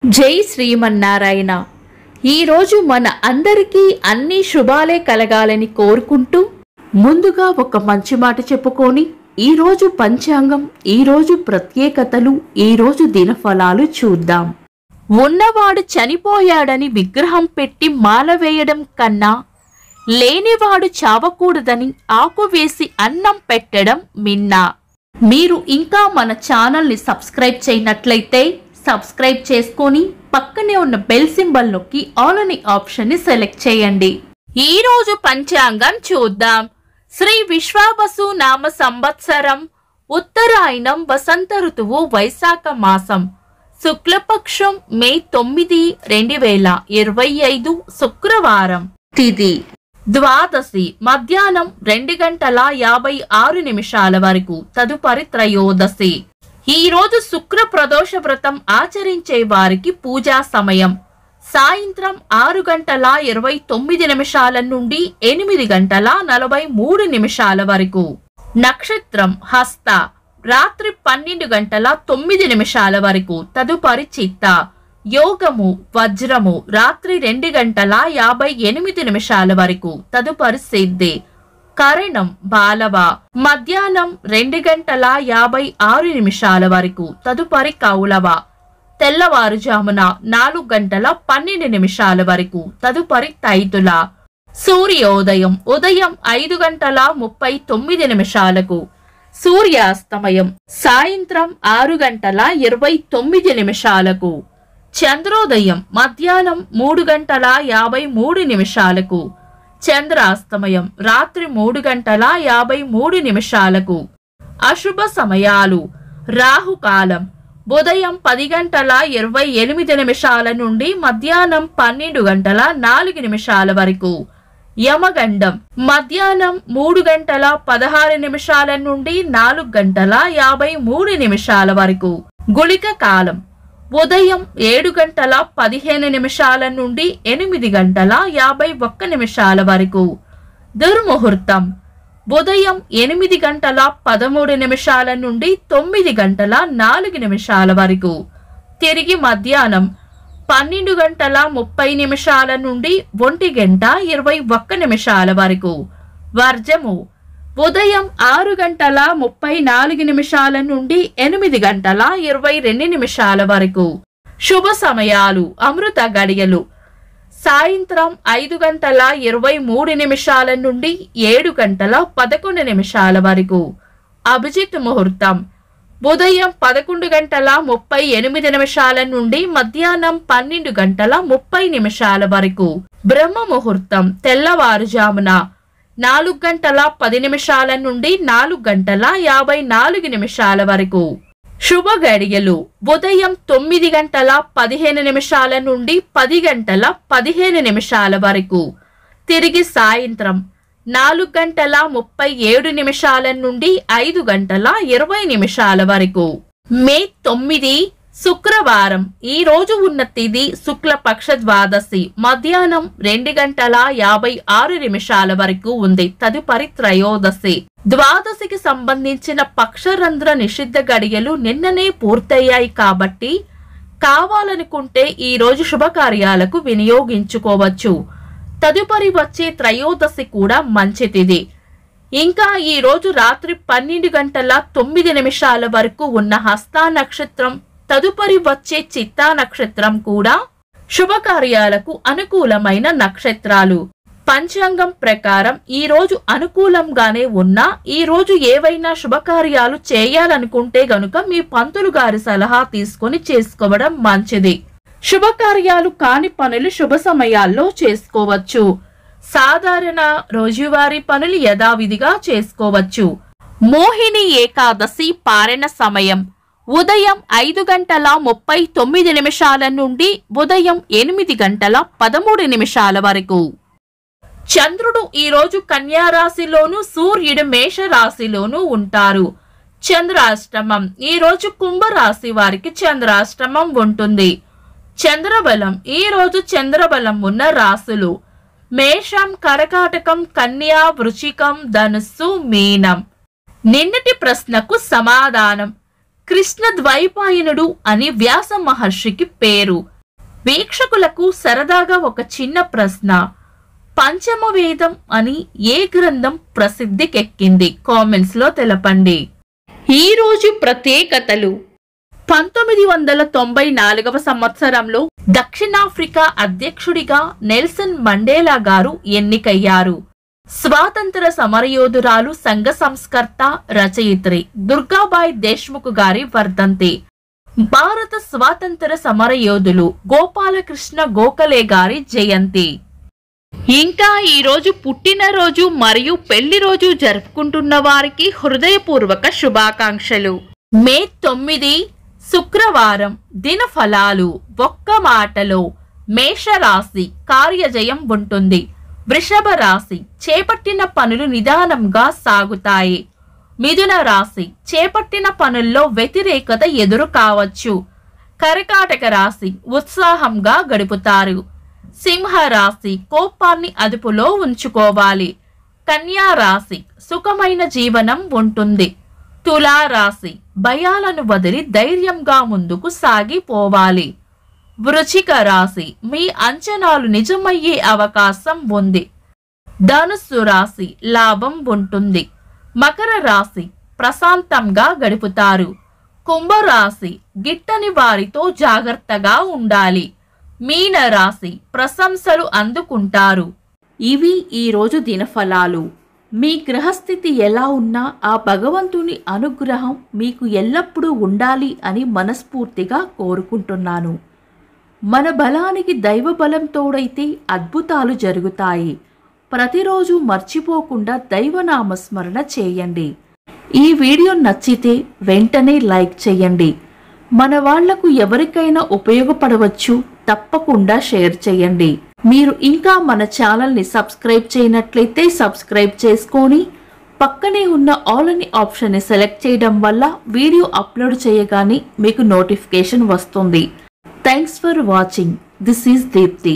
జై శ్రీమన్నారాయణ. ఈరోజు మన అందరికీ అన్ని శుభాలే కలగాలని కోరుకుంటూ ముందుగా ఒక మంచి మాట చెప్పుకొని ఈరోజు పంచాంగం, ఈరోజు ప్రత్యేకతలు, ఈరోజు దినఫలాలు చూద్దాం. ఉన్నవాడు చనిపోయాడని విగ్రహం పెట్టి మాల వేయడం కన్నా లేనివాడు చావకూడదని ఆకు వేసి అన్నం పెట్టడం మిన్నా. మీరు ఇంకా మన ఛానల్ని సబ్స్క్రైబ్ చేయనట్లయితే సబ్స్క్రైబ్ చేసుకొని పక్కనే ఉన్న బెల్ సింబల్ నొక్కి ఆల్ అనే ఆప్షన్ ని సెలెక్ట్ చేయండి. ఈ రోజు పంచాంగం చూద్దాం. శ్రీ విశ్వావసు నామ సంవత్సరం, ఉత్తరాయణం, వసంత ఋతువు, వైశాఖ మాసం, శుక్లపక్షం, మే 9, 2025 శుక్రవారం. తిథి ద్వాదశి, మధ్యాహ్నం 2:56 వరకు. తదుపరి త్రయోదశి. ఈ రోజు శుక్ర ప్రదోష వ్రతం ఆచరించే వారికి పూజా సమయం సాయంత్రం 6:29 నుండి 8:43 వరకు. నక్షత్రం హస్త, రాత్రి 12:09 వరకు. తదుపరి చిత్త. యోగము వజ్రము, రాత్రి 2:58 వరకు. తదుపరి సిద్ధి. కరణం బాలవ, మధ్యాహ్నం 2:56 వరకు. తదుపరి కౌలవ, తెల్లవారుజామున 4:12 వరకు. తదుపరి తైతుల. సూర్యోదయం ఉదయం 5:39. సూర్యాస్తమయం సాయంత్రం 6:29. చంద్రోదయం మధ్యాహ్నం 3:53. చంద్రాస్తమయం రాత్రి 3:53. అశుభ సమయాలు. రాహుకాలం ఉదయం 10:28 నుండి మధ్యాహ్నం 12:04 వరకు. యమగండం మధ్యాహ్నం 3:16 నుండి 4:53 వరకు. గుళిక కాలం ఉదయం 7:15 నుండి 8:51 వరకు. దుర్ముహూర్తం ఉదయం 8:13 నుండి 9:04 వరకు. తిరిగి మధ్యాహ్నం 12:30 నుండి 1:21 వరకు. వర్జము ఉదయం 6:34 నుండి 8:22 వరకు. శుభ సమయాలు. అమృత గడియలు సాయంత్రం 5:23 నుండి 7:11 వరకు. అభిజిత్ ముహూర్తం ఉదయం 11:38 నుండి మధ్యాహ్నం 12:30 వరకు. బ్రహ్మ ముహూర్తం తెల్లవారుజామున 4:10 నుండి 4:54 వరకు. శుభ గడియలు ఉదయం 9:15 నుండి 10:15 వరకు. తిరిగి సాయంత్రం 4:37 నుండి 5:20 వరకు. మే 9 శుక్రవారం. ఈ రోజు ఉన్న తిథి శుక్లపక్ష ద్వాదశి, మధ్యాహ్నం 2:56 వరకు ఉంది. తదుపరి త్రయోదశి. ద్వాదశికి సంబంధించిన పక్షరంధ్ర నిషిద్ధ గడియలు నిన్ననే పూర్తయ్యాయి కాబట్టి కావాలనుకుంటే ఈ రోజు శుభకార్యాలకు వినియోగించుకోవచ్చు. తదుపరి వచ్చే త్రయోదశి కూడా మంచి తిథి. ఇంకా ఈ రోజు రాత్రి 12:09 వరకు ఉన్న హస్తా నక్షత్రం, తదుపరి వచ్చే చిత్తా నక్షత్రం కూడా శుభకార్యాలకు అనుకూలమైన నక్షత్రాలు. పంచాంగం ప్రకారం ఈ రోజు అనుకూలంగానే ఉన్నా ఈ రోజు ఏవైనా శుభకార్యాలు చేయాలనుకుంటే గనుక మీ పంతులు గారి సలహా తీసుకొని చేసుకోవడం మంచిది. శుభకార్యాలు కాని పనులు శుభ సమయాల్లో చేసుకోవచ్చు. సాధారణ రోజువారీ పనులు యథావిధిగా చేసుకోవచ్చు. మోహిని ఏకాదశి పారణ సమయం ఉదయం 5:39 నుండి ఉదయం 8:13 వరకు. చంద్రుడు ఈ రోజు కన్యా రాశిలోను, సూర్యుడు మేష రాశిలోను ఉంటారు. చంద్రాష్టమం ఈ రోజు కుంభరాశి వారికి చంద్రాష్టమం ఉంటుంది. చంద్రబలం ఈ రోజు చంద్రబలం ఉన్న రాశులు మేషం, కర్కాటకం, కన్యా, వృశ్చికం, ధనుస్సు, మీనం. నిన్నటి ప్రశ్నకు సమాధానం. కృష్ణ ద్వైపాయనుడు అని వ్యాస మహర్షికి పేరు. వీక్షకులకు సరదాగా ఒక చిన్న ప్రశ్న, పంచమ వేదం అని ఏ గ్రంథం ప్రసిద్ధికెక్కింది? కామెంట్స్ లో తెలపండి. ఈ రోజు ప్రత్యేకతలు. 1994వ సంవత్సరంలో దక్షిణాఫ్రికా అధ్యక్షుడిగా నెల్సన్ మండేలా గారు ఎన్నికయ్యారు. స్వాతంత్ర సమరయోధురాలు, సంఘ సంస్కర్త, రచయిత్రి దుర్గాబాయ్ దేశ్ముఖ్ గారి వర్ధంతి. భారత స్వాతంత్ర సమరయోధులు గోపాలకృష్ణ గోఖలే గారి జయంతి. ఇంకా ఈ రోజు పుట్టినరోజు మరియు పెళ్లి రోజు జరుపుకుంటున్న వారికి హృదయపూర్వక శుభాకాంక్షలు. మే 9 శుక్రవారం. దిన ఫలాలు. ఒక్క మాటలో మేషరాశి కార్యజయం ఉంటుంది. వృషభ రాశి చేపట్టిన పనులు నిదానంగా సాగుతాయి. మిథున రాశి చేపట్టిన పనుల్లో వ్యతిరేకత ఎదురు కావచ్చు. కర్కాటక రాశి ఉత్సాహంగా గడుపుతారు. సింహ రాశి కోపాన్ని అదుపులో ఉంచుకోవాలి. కన్యా రాశి సుఖమైన జీవనం ఉంటుంది. తులా రాశి భయాలను వదిలి ధైర్యంగా ముందుకు సాగిపోవాలి. వృశ్చిక రాశి మీ అంచనాలు నిజమయ్యే అవకాశం ఉంది. ధనుస్సు రాశి లాభం ఉంటుంది. మకర రాశి ప్రశాంతంగా గడుపుతారు. కుంభరాశి గిట్టని వారితో జాగ్రత్తగా ఉండాలి. మీన రాశి ప్రశంసలు అందుకుంటారు. ఇవి ఈరోజు దినఫలాలు. మీ గ్రహస్థితి ఎలా ఉన్నా ఆ భగవంతుని అనుగ్రహం మీకు ఎల్లప్పుడూ ఉండాలి అని మనస్ఫూర్తిగా కోరుకుంటున్నాను. మన బలానికి దైవ బలం తోడైతే అద్భుతాలు జరుగుతాయి. ప్రతిరోజు మర్చిపోకుండా దైవనామస్మరణ చేయండి. ఈ వీడియో నచ్చితే వెంటనే లైక్ చేయండి. మన వాళ్లకు ఎవరికైనా ఉపయోగపడవచ్చు. తప్పకుండా షేర్ చేయండి. మీరు ఇంకా మన ఛానల్ని సబ్స్క్రైబ్ చేయనట్లయితే సబ్స్క్రైబ్ చేసుకొని పక్కనే ఉన్న ఆల్ అని ఆప్షన్ని సెలెక్ట్ చేయడం వల్ల వీడియో అప్లోడ్ చేయగానే మీకు నోటిఫికేషన్ వస్తుంది. Thanks for watching. This is Deepti.